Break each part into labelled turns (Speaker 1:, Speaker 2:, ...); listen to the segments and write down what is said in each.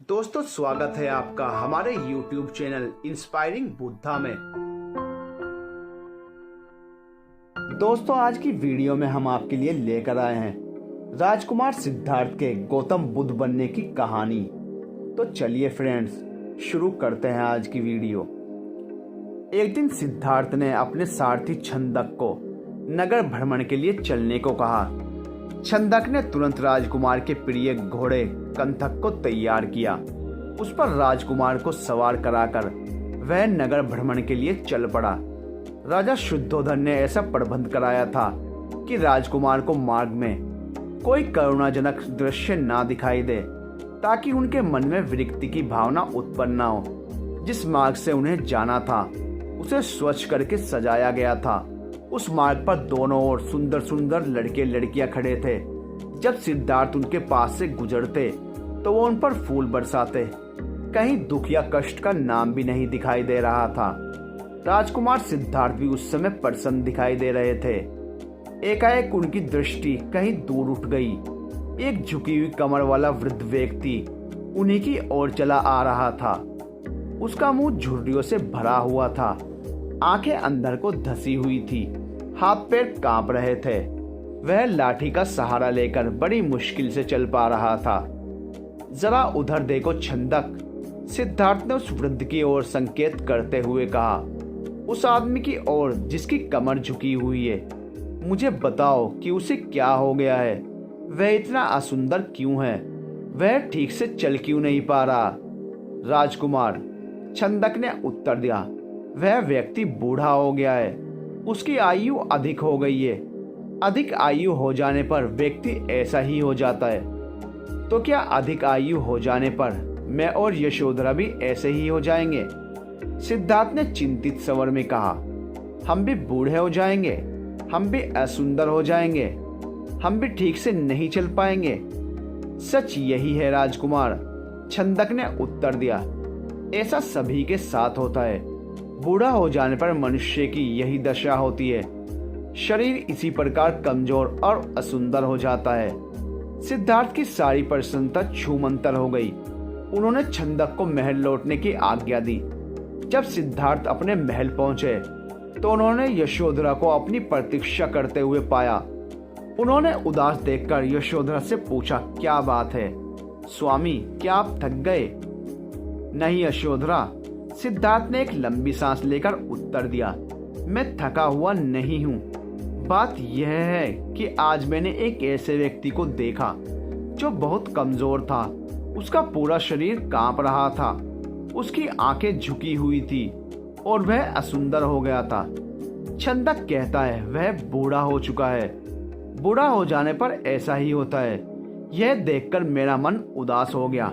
Speaker 1: दोस्तों, स्वागत है आपका हमारे YouTube चैनल इंस्पायरिंग बुद्धा में। दोस्तों, आज की वीडियो में हम आपके लिए लेकर आए हैं राजकुमार सिद्धार्थ के गौतम बुद्ध बनने की कहानी। तो चलिए फ्रेंड्स, शुरू करते हैं आज की वीडियो। एक दिन सिद्धार्थ ने अपने सारथी छंदक को नगर भ्रमण के लिए चलने को कहा। छंदक ने तुरंत राजकुमार के प्रिय घोड़े कंथक को तैयार किया। उस पर राजकुमार को सवार कराकर वह नगर भ्रमण के लिए चल पड़ा। राजा शुद्धोधन ने ऐसा प्रबंध कराया था कि राजकुमार को मार्ग में कोई करुणाजनक दृश्य ना दिखाई दे, ताकि उनके मन में विरक्ति की भावना उत्पन्न न हो। जिस मार्ग से उन्हें जाना था उसे स्वच्छ करके सजाया गया था। उस मार्ग पर दोनों ओर सुंदर सुंदर लड़के लड़कियां खड़े थे। जब सिद्धार्थ उनके पास से गुजरते तो वो उन पर फूल बरसाते। कहीं दुख या कष्ट का नाम भी नहीं दिखाई दे रहा था। राजकुमार सिद्धार्थ भी उस समय प्रसन्न दिखाई दे रहे थे। एकाएक उनकी दृष्टि कहीं दूर उठ गई। एक झुकी हुई कमर वाला वृद्ध व्यक्ति उन्हीं की ओर चला आ रहा था। उसका मुंह झुर्रियों से भरा हुआ था, आंखें अंदर को धसी हुई थी, हाथ पैर कांप रहे थे। वह लाठी का सहारा लेकर बड़ी मुश्किल से चल पा रहा था। जरा उधर देखो छंदक, सिद्धार्थ ने उस वृद्ध की ओर संकेत करते हुए कहा। उस आदमी की ओर जिसकी कमर झुकी हुई है। मुझे बताओ कि उसे क्या हो गया है। वह इतना असुंदर क्यों है? वह ठीक से चल क्यों नहीं पा रहा? राजकुमार, छंदक ने उत्तर दिया, वह व्यक्ति बूढ़ा हो गया है। उसकी आयु अधिक हो गई है। अधिक आयु हो जाने पर व्यक्ति ऐसा ही हो जाता है। तो क्या अधिक आयु हो जाने पर मैं और यशोधरा भी ऐसे ही हो जाएंगे? सिद्धार्थ ने चिंतित स्वर में कहा। हम भी बूढ़े हो जाएंगे, हम भी असुंदर हो जाएंगे, हम भी ठीक से नहीं चल पाएंगे। सच यही है राजकुमार, छंदक ने उत्तर दिया। ऐसा सभी के साथ होता है। बूढ़ा हो जाने पर मनुष्य की यही दशा होती है। शरीर इसी प्रकार कमजोर और असुंदर हो जाता है। सिद्धार्थ की सारी प्रसन्नता छूमंतर हो गई। उन्होंने छंदक को महल लौटने की आज्ञा दी। जब सिद्धार्थ अपने महल पहुंचे तो उन्होंने यशोधरा को अपनी प्रतीक्षा करते हुए पाया। उन्होंने उदास देखकर यशोधरा से पूछा, क्या बात है स्वामी, क्या आप थक गए? नहीं यशोधरा, सिद्धार्थ ने एक लंबी सांस लेकर उत्तर दिया, मैं थका हुआ नहीं हूँ। बात यह है कि आज मैंने एक ऐसे व्यक्ति को देखा जो बहुत कमजोर था। उसका पूरा शरीर कांप रहा था, उसकी आंखें झुकी हुई थी और वह असुंदर हो गया था। छंदक कहता है वह बूढ़ा हो चुका है। बूढ़ा हो जाने पर ऐसा ही होता है। यह देखकर मेरा मन उदास हो गया।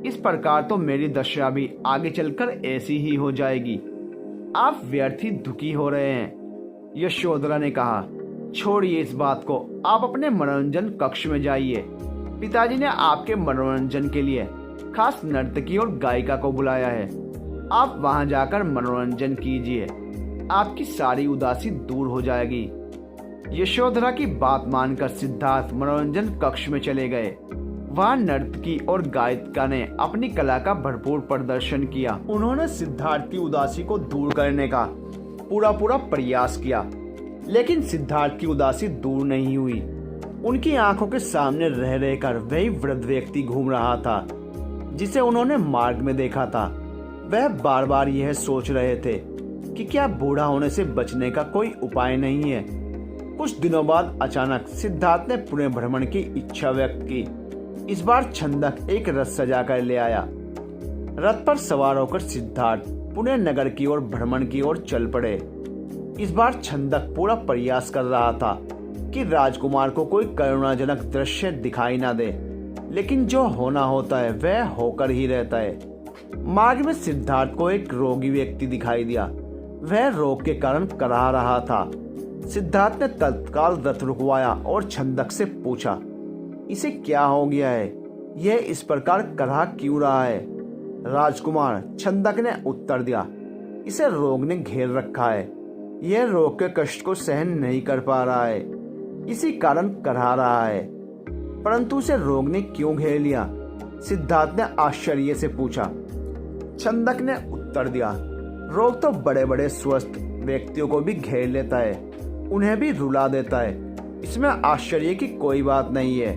Speaker 1: इस प्रकार तो मेरी दशा भी आगे चलकर ऐसी ही हो जाएगी। आप व्यर्थ ही दुखी हो रहे हैं। यशोधरा ने कहा, छोड़िए इस बात को, आप अपने मनोरंजन कक्ष में जाइए। पिताजी ने आपके मनोरंजन के लिए खास नर्तकी और गायिका को बुलाया है। आप वहां जाकर मनोरंजन कीजिए, आपकी सारी उदासी दूर हो जाएगी। यशोधरा की बात मानकर सिद्धार्थ मनोरंजन कक्ष में चले गए। वहां नर्तकी और गायिका ने अपनी कला का भरपूर प्रदर्शन किया। उन्होंने सिद्धार्थ की उदासी को दूर करने का पूरा प्रयास किया, लेकिन सिद्धार्थ की उदासी दूर नहीं हुई। उनकी आंखों के सामने रह रहकर वही वृद्ध व्यक्ति घूम रहा था जिसे उन्होंने मार्ग में देखा था। वह बार बार यह सोच रहे थे कि क्या बूढ़ा होने से बचने का कोई उपाय नहीं है। कुछ दिनों बाद अचानक सिद्धार्थ ने पुणे भ्रमण की इच्छा व्यक्त की। इस बार छंदक एक रथ सजा कर ले आया। रथ पर सवार होकर सिद्धार्थ पुणे नगर की ओर भ्रमण की ओर चल पड़े। इस बार छंदक पूरा प्रयास कर रहा था कि राजकुमार को कोई करुणाजनक दृश्य दिखाई ना दे, लेकिन जो होना होता है वह होकर ही रहता है। मार्ग में सिद्धार्थ को एक रोगी व्यक्ति दिखाई दिया। वह रोग के कारण कराह रहा था। सिद्धार्थ ने तत्काल रथ रुकवाया और छंदक से पूछा, इसे क्या हो गया है? यह इस प्रकार कराह क्यों रहा है? राजकुमार, छंदक ने उत्तर दिया, इसे रोग ने घेर रखा है। यह रोग के कष्ट को सहन नहीं कर पा रहा है, इसी कारण कराह रहा है। परंतु उसे रोग ने क्यों घेर लिया? सिद्धार्थ ने आश्चर्य से पूछा। छंदक ने उत्तर दिया, रोग तो बड़े बड़े स्वस्थ व्यक्तियों को भी घेर लेता है, उन्हें भी रुला देता है। इसमें आश्चर्य की कोई बात नहीं है।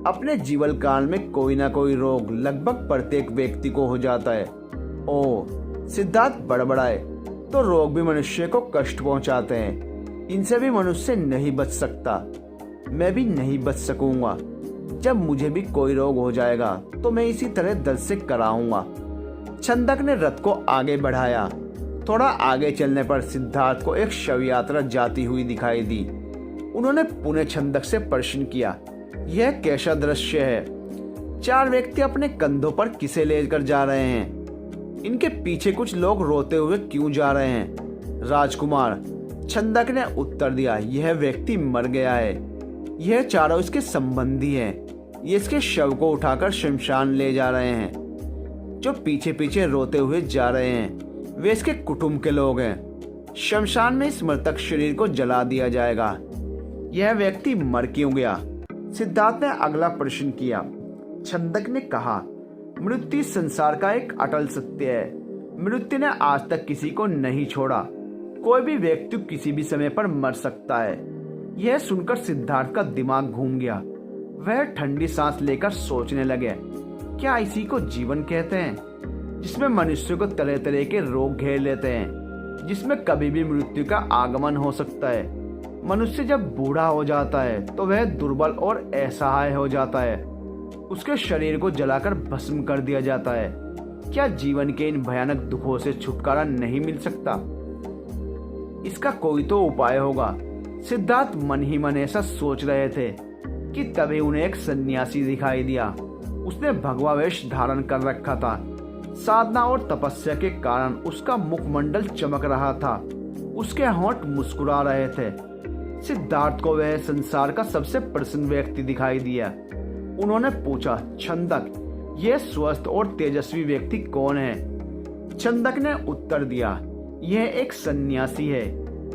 Speaker 1: अपने जीवन काल में कोई ना कोई रोग लगभग प्रत्येक व्यक्ति को हो जाता है। ओ, सिद्धार्थ बड़बड़ाए, तो रोग भी मनुष्य को कष्ट पहुंचाते हैं, इनसे भी मनुष्य नहीं बच सकता। मैं भी नहीं बच सकूंगा। जब मुझे भी कोई रोग हो जाएगा तो मैं इसी तरह दर्द से कराऊंगा। छंदक ने रथ को आगे बढ़ाया। थोड़ा आगे चलने पर सिद्धार्थ को एक शव यात्रा जाती हुई दिखाई दी। उन्होंने पुनः छंदक से प्रश्न किया, यह कैसा दृश्य है? 4 व्यक्ति अपने कंधों पर किसे लेकर जा रहे हैं? इनके पीछे कुछ लोग रोते हुए क्यों जा रहे हैं? राजकुमार, छंदक ने उत्तर दिया, यह व्यक्ति मर गया है। यह चारों इसके संबंधी हैं। ये इसके शव को उठाकर शमशान ले जा रहे हैं। जो पीछे पीछे रोते हुए जा रहे हैं वे इसके कुटुंब के लोग हैं। शमशान में इस मृतक शरीर को जला दिया जाएगा। यह व्यक्ति मर क्यों गया? सिद्धार्थ ने अगला प्रश्न किया। छंदक ने कहा, मृत्यु संसार का एक अटल सत्य है। मृत्यु ने आज तक किसी को नहीं छोड़ा। कोई भी व्यक्ति किसी भी समय पर मर सकता है। यह सुनकर सिद्धार्थ का दिमाग घूम गया। वह ठंडी सांस लेकर सोचने लगे, क्या इसी को जीवन कहते हैं, जिसमें मनुष्य को तरह तरह के रोग घेर लेते हैं, जिसमें कभी भी मृत्यु का आगमन हो सकता है। मनुष्य जब बूढ़ा हो जाता है तो वह दुर्बल और असहाय हो जाता है। उसके शरीर को जलाकर भस्म कर दिया जाता है। क्या जीवन के इन भयानक दुखों से छुटकारा नहीं मिल सकता? इसका कोई तो उपाय होगा। सिद्धार्थ मन ही मन ऐसा सोच रहे थे कि तभी उन्हें एक सन्यासी दिखाई दिया। उसने भगवा वेश धारण कर रखा था। साधना और तपस्या के कारण उसका मुखमंडल चमक रहा था। उसके होंठ मुस्कुरा रहे थे। सिद्धार्थ को वह संसार का सबसे प्रसन्न व्यक्ति दिखाई दिया। उन्होंने पूछा, छंदक, यह स्वस्थ और तेजस्वी व्यक्ति कौन है? छंदक ने उत्तर दिया, यह एक सन्यासी है।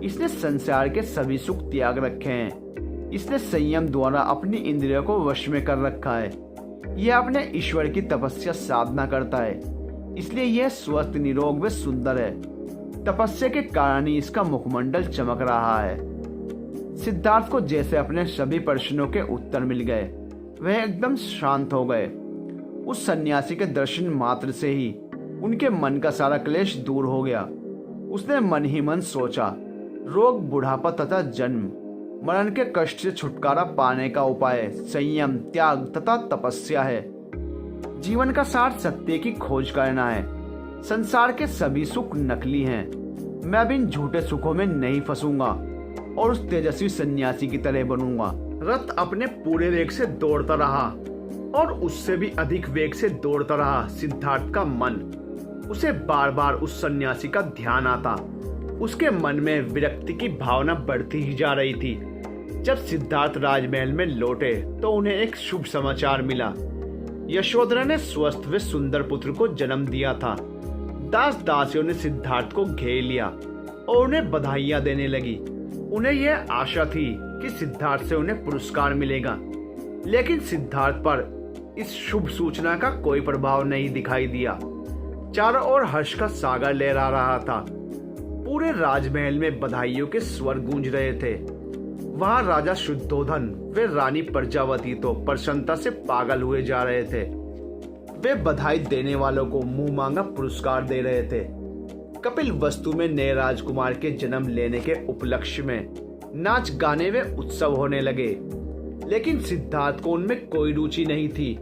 Speaker 1: इसने संसार के सभी सुख त्याग रखे हैं। इसने संयम द्वारा अपनी इंद्रियों को वश में कर रखा है। यह अपने ईश्वर की तपस्या साधना करता है, इसलिए यह स्वस्थ, निरोग व सुंदर है। तपस्या के कारण ही इसका मुखमंडल चमक रहा है। सिद्धार्थ को जैसे अपने सभी प्रश्नों के उत्तर मिल गए, वह एकदम शांत हो गए। उस सन्यासी के दर्शन मात्र से ही उनके मन का सारा क्लेश दूर हो गया। उसने मन ही मन सोचा, रोग, बुढ़ापा तथा जन्म मरण के कष्ट से छुटकारा पाने का उपाय संयम, त्याग तथा तपस्या है। जीवन का सार सत्य की खोज करना है। संसार के सभी सुख नकली हैं। मैं भी इन झूठे सुखों में नहीं फंसूंगा और उस तेजस्वी सन्यासी की तरह बनूंगा। रथ अपने पूरे वेग से दौड़ता रहा और उससे भी अधिक वेग से दौड़ता रहा। सिद्धार्थ का मन, उसे बार बार उस सन्यासी का ध्यान आता। उसके मन में विरक्ति की भावना बढ़ती ही जा रही थी। जब सिद्धार्थ राजमहल में लौटे तो उन्हें एक शुभ समाचार मिला। यशोधरा ने स्वस्थ व सुंदर पुत्र को जन्म दिया था। दास दासियों ने सिद्धार्थ को घेर लिया और उन्हें बधाइयां देने लगी। उन्हें यह आशा थी कि सिद्धार्थ से उन्हें पुरस्कार मिलेगा, लेकिन सिद्धार्थ पर इस शुभ सूचना का कोई प्रभाव नहीं दिखाई दिया। चारों ओर हर्ष का सागर लहरा रहा था। पूरे राजमहल में बधाइयों के स्वर गूंज रहे थे। वहां राजा शुद्धोधन वे रानी प्रजावती तो प्रसन्नता से पागल हुए जा रहे थे। वे बधाई देने वालों को मुंह मांगा पुरस्कार दे रहे थे। कपिल वस्तु में नए राजकुमार के जन्म लेने के उपलक्ष्य में नाच गाने व उत्सव होने लगे, लेकिन सिद्धार्थ को उनमें कोई रुचि नहीं थी।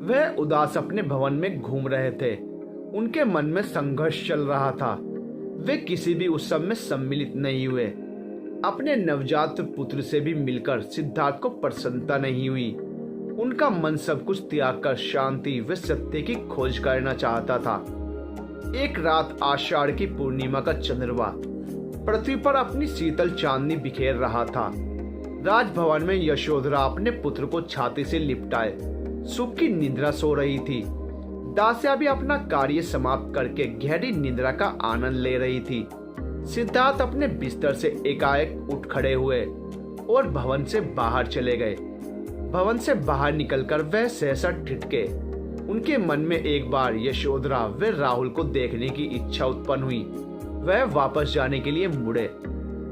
Speaker 1: वह उदास अपने भवन में घूम रहे थे। उनके मन में संघर्ष चल रहा था। वे किसी भी उत्सव में सम्मिलित नहीं हुए। अपने नवजात पुत्र से भी मिलकर सिद्धार्थ को प्रसन्नता नहीं हुई। उनका मन सब कुछ त्याग कर शांति व सत्य की खोज करना चाहता था। एक रात आषाढ़ की पूर्णिमा का चंद्रमा पृथ्वी पर अपनी शीतल चांदनी बिखेर रहा था। राजभवन में यशोधरा अपने पुत्र को छाती से लिपटाए सुख की निद्रा सो रही थी। दासिया भी अपना कार्य समाप्त करके गहरी निद्रा का आनंद ले रही थी। सिद्धार्थ अपने बिस्तर से एकाएक उठ खड़े हुए और भवन से बाहर चले गए। भवन से बाहर निकलकर वह सहसा ठिठके। उनके मन में एक बार यशोधरा व राहुल को देखने की इच्छा उत्पन्न हुई। वह वापस जाने के लिए मुड़े,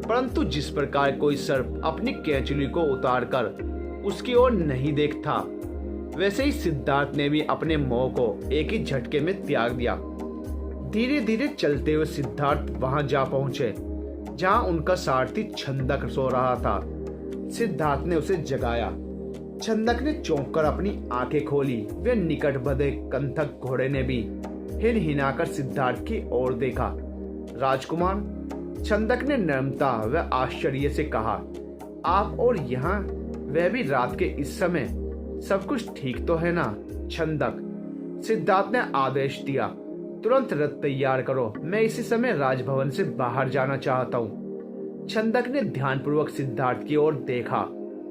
Speaker 1: परंतु जिस प्रकार कोई सर्प अपनी केंचुली को उतारकर उसकी ओर नहीं देखता, वैसे ही सिद्धार्थ ने भी अपने मोह को एक ही झटके में त्याग दिया। धीरे धीरे चलते हुए सिद्धार्थ वहां जा पहुंचे जहां उनका सारथी छंदक सो रहा था। सिद्धार्थ ने उसे जगाया। छंदक ने चौंक कर अपनी आंखें खोली। वे निकट बधे कंथक घोड़े ने भी हिल हिलाकर सिद्धार्थ की ओर देखा। राजकुमार, छंदक ने नम्रता व आश्चर्य से कहा, आप और यहाँ, वह भी रात के इस समय, सब कुछ ठीक तो है ना? छंदक, सिद्धार्थ ने आदेश दिया, तुरंत रथ तैयार करो, मैं इसी समय राजभवन से बाहर जाना चाहता हूँ। छंदक ने ध्यानपूर्वक सिद्धार्थ की ओर देखा।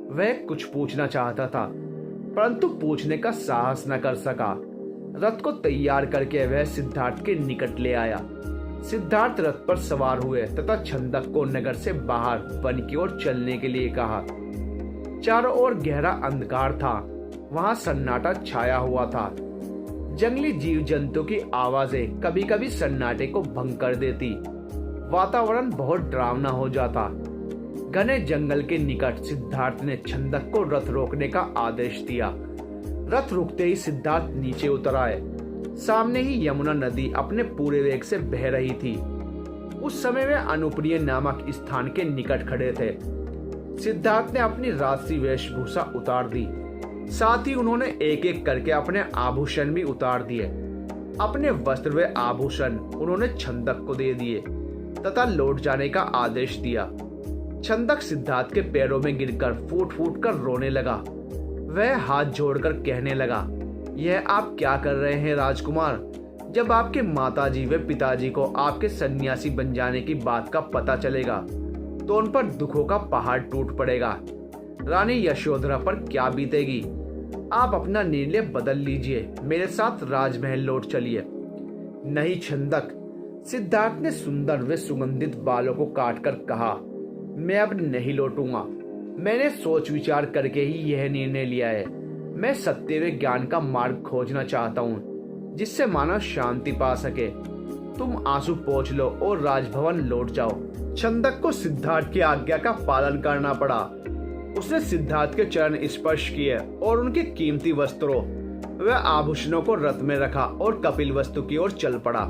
Speaker 1: वह कुछ पूछना चाहता था, परंतु पूछने का साहस न कर सका। रथ को तैयार करके वह सिद्धार्थ के निकट ले आया। सिद्धार्थ रथ पर सवार हुए तथा छंदक को नगर से बाहर वन की ओर चलने के लिए कहा। चारों ओर गहरा अंधकार था। वहां सन्नाटा छाया हुआ था। जंगली जीव जंतु की आवाजें कभी कभी सन्नाटे को भंग कर देती। वातावरण बहुत डरावना हो जाता। घने जंगल के निकट सिद्धार्थ ने छंदक को रथ रोकने का आदेश दिया। रथ रुकते ही सिद्धार्थ नीचे उतर आए। सामने ही यमुना नदी अपने पूरे वेग से बह रही थी। उस समय वे अनुप्रिय नामक स्थान के निकट खड़े थे। सिद्धार्थ ने अपनी राजसी वेशभूषा उतार दी। साथ ही उन्होंने एक एक करके अपने आभूषण भी उतार दिए। अपने वस्त्र व आभूषण उन्होंने छंदक को दे दिए तथा लौट जाने का आदेश दिया। छंदक सिद्धार्थ के पैरों में गिरकर फूट फूट कर रोने लगा। वह हाथ जोड़कर कहने लगा, यह आप क्या कर रहे हैं राजकुमार? जब आपके माताजी व पिताजी को आपके सन्यासी बन जाने की बात का पता चलेगा तो उन पर दुखों का पहाड़ टूट पड़ेगा। रानी यशोधरा पर क्या बीतेगी? आप अपना निर्णय बदल लीजिए, मेरे साथ राजमहल लौट चलिए। नहीं छंदक, सिद्धार्थ ने सुंदर व सुगंधित बालों को काटकर कहा, मैं अब नहीं लौटूंगा। मैंने सोच विचार करके ही यह निर्णय लिया है। मैं सत्य व ज्ञान का मार्ग खोजना चाहता हूँ, जिससे मानव शांति पा सके। तुम आंसू पोंछ लो और राजभवन लौट जाओ। छंदक को सिद्धार्थ की आज्ञा का पालन करना पड़ा। उसने सिद्धार्थ के चरण स्पर्श किए और उनके कीमती वस्त्रों व आभूषणों को रथ में रखा और कपिलवस्तु की ओर चल पड़ा।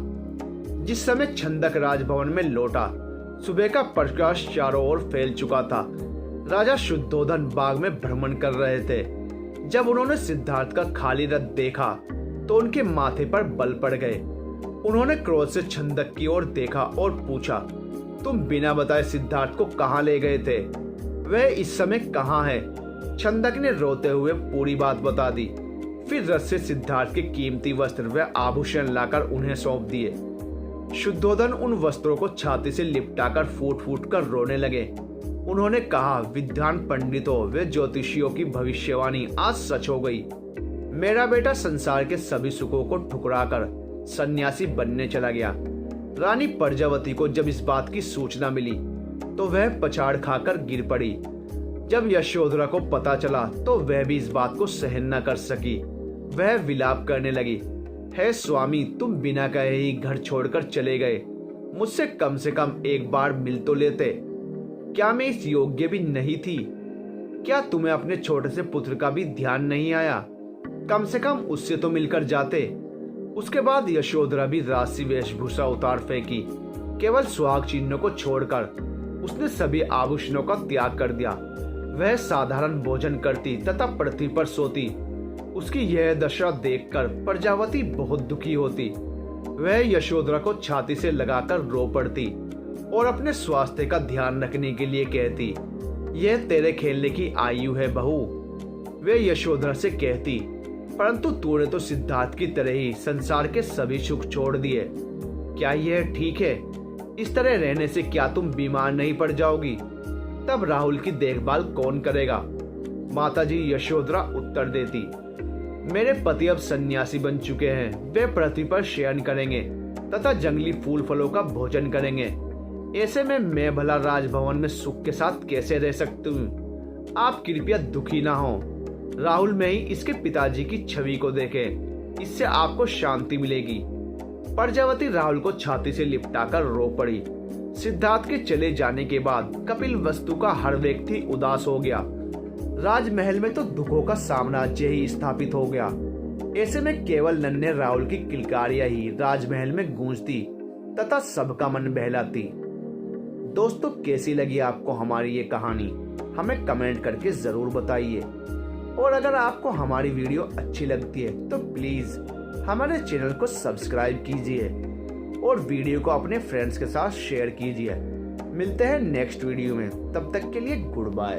Speaker 1: जिस समय छंदक राजभवन में लौटा, सुबह का प्रकाश चारों ओर फैल चुका था। राजा शुद्धोधन बाग में भ्रमण कर रहे थे। जब उन्होंने सिद्धार्थ का खाली रथ देखा तो उनके माथे पर बल पड़ गए। उन्होंने क्रोध से छंदक की ओर देखा और पूछा, तुम बिना बताए सिद्धार्थ को कहाँ ले गए थे? वह इस समय कहाँ है? छंदक ने रोते हुए पूरी बात बता दी। फिर रथ से सिद्धार्थ के कीमती वस्त्र व आभूषण लाकर उन्हें सौंप दिए। शुद्धोधन उन वस्त्रों को छाती से लिपटाकर फूट फूट कर रोने लगे। उन्होंने कहा, विद्वान पंडितों व ज्योतिषियों की भविष्यवाणी आज सच हो गई। मेरा बेटा संसार के सभी सुखों को ठुकराकर सन्यासी बनने चला गया। रानी प्रजावती को जब इस बात की सूचना मिली तो वह पछाड़ खाकर गिर पड़ी। जब यशोधरा को पता चला तो वह भी इस बात को सहन न कर सकी। वह विलाप करने लगी, हे स्वामी, तुम बिना कहे ही घर छोड़कर चले गए। मुझसे कम से कम एक बार मिल तो लेते। क्या मैं इस योग्य भी नहीं थी? क्या तुम्हें अपने छोटे से पुत्र का भी ध्यान नहीं आया? कम से कम उससे तो मिलकर जाते। उसके बाद यशोधरा भी राजसी वेशभूषा उतार फेंकी। केवल सुहाग चिन्हों को छोड़कर उसने सभी आभूषणों का त्याग कर दिया। वह साधारण भोजन करती तथा पृथ्वी पर सोती। उसकी यह दशा देखकर प्रजावती बहुत दुखी होती। वह यशोधरा को छाती से लगाकर रो पड़ती और अपने स्वास्थ्य का ध्यान रखने के लिए कहती, यह तेरे खेलने की आयु है बहू। वे यशोधरा से कहती, परंतु तूने तो सिद्धार्थ की तरह ही संसार के सभी सुख छोड़ दिए। क्या यह ठीक है? इस तरह रहने से क्या तुम बीमार नहीं पड़ जाओगी? तब राहुल की देखभाल कौन करेगा? माताजी यशोधरा उत्तर देती, मेरे पति अब सन्यासी बन चुके हैं। वे पृथ्वी पर शयन करेंगे तथा जंगली फूल फलों का भोजन करेंगे। ऐसे में मैं भला राजभवन में सुख के साथ कैसे रह सकती हूँ? आप कृपया दुखी ना हो। राहुल में ही इसके पिताजी की छवि को देखें। इससे आपको शांति मिलेगी। प्रजावती राहुल को छाती से लिपटाकर रो पड़ी। सिद्धार्थ के चले जाने के बाद कपिल वस्तु का हर व्यक्ति उदास हो गया। राजमहल में तो दुखों का साम्राज्य ही स्थापित हो गया। ऐसे में केवल नन्हे राहुल की किलकारियां ही राजमहल में गूंजती तथा सबका मन बहलाती। दोस्तों, कैसी लगी आपको हमारी ये कहानी? हमें कमेंट करके जरूर बताइए। और अगर आपको हमारी वीडियो अच्छी लगती है तो प्लीज हमारे चैनल को सब्सक्राइब कीजिए और वीडियो को अपने फ्रेंड्स के साथ शेयर कीजिए। मिलते हैं नेक्स्ट वीडियो में, तब तक के लिए गुड बाय।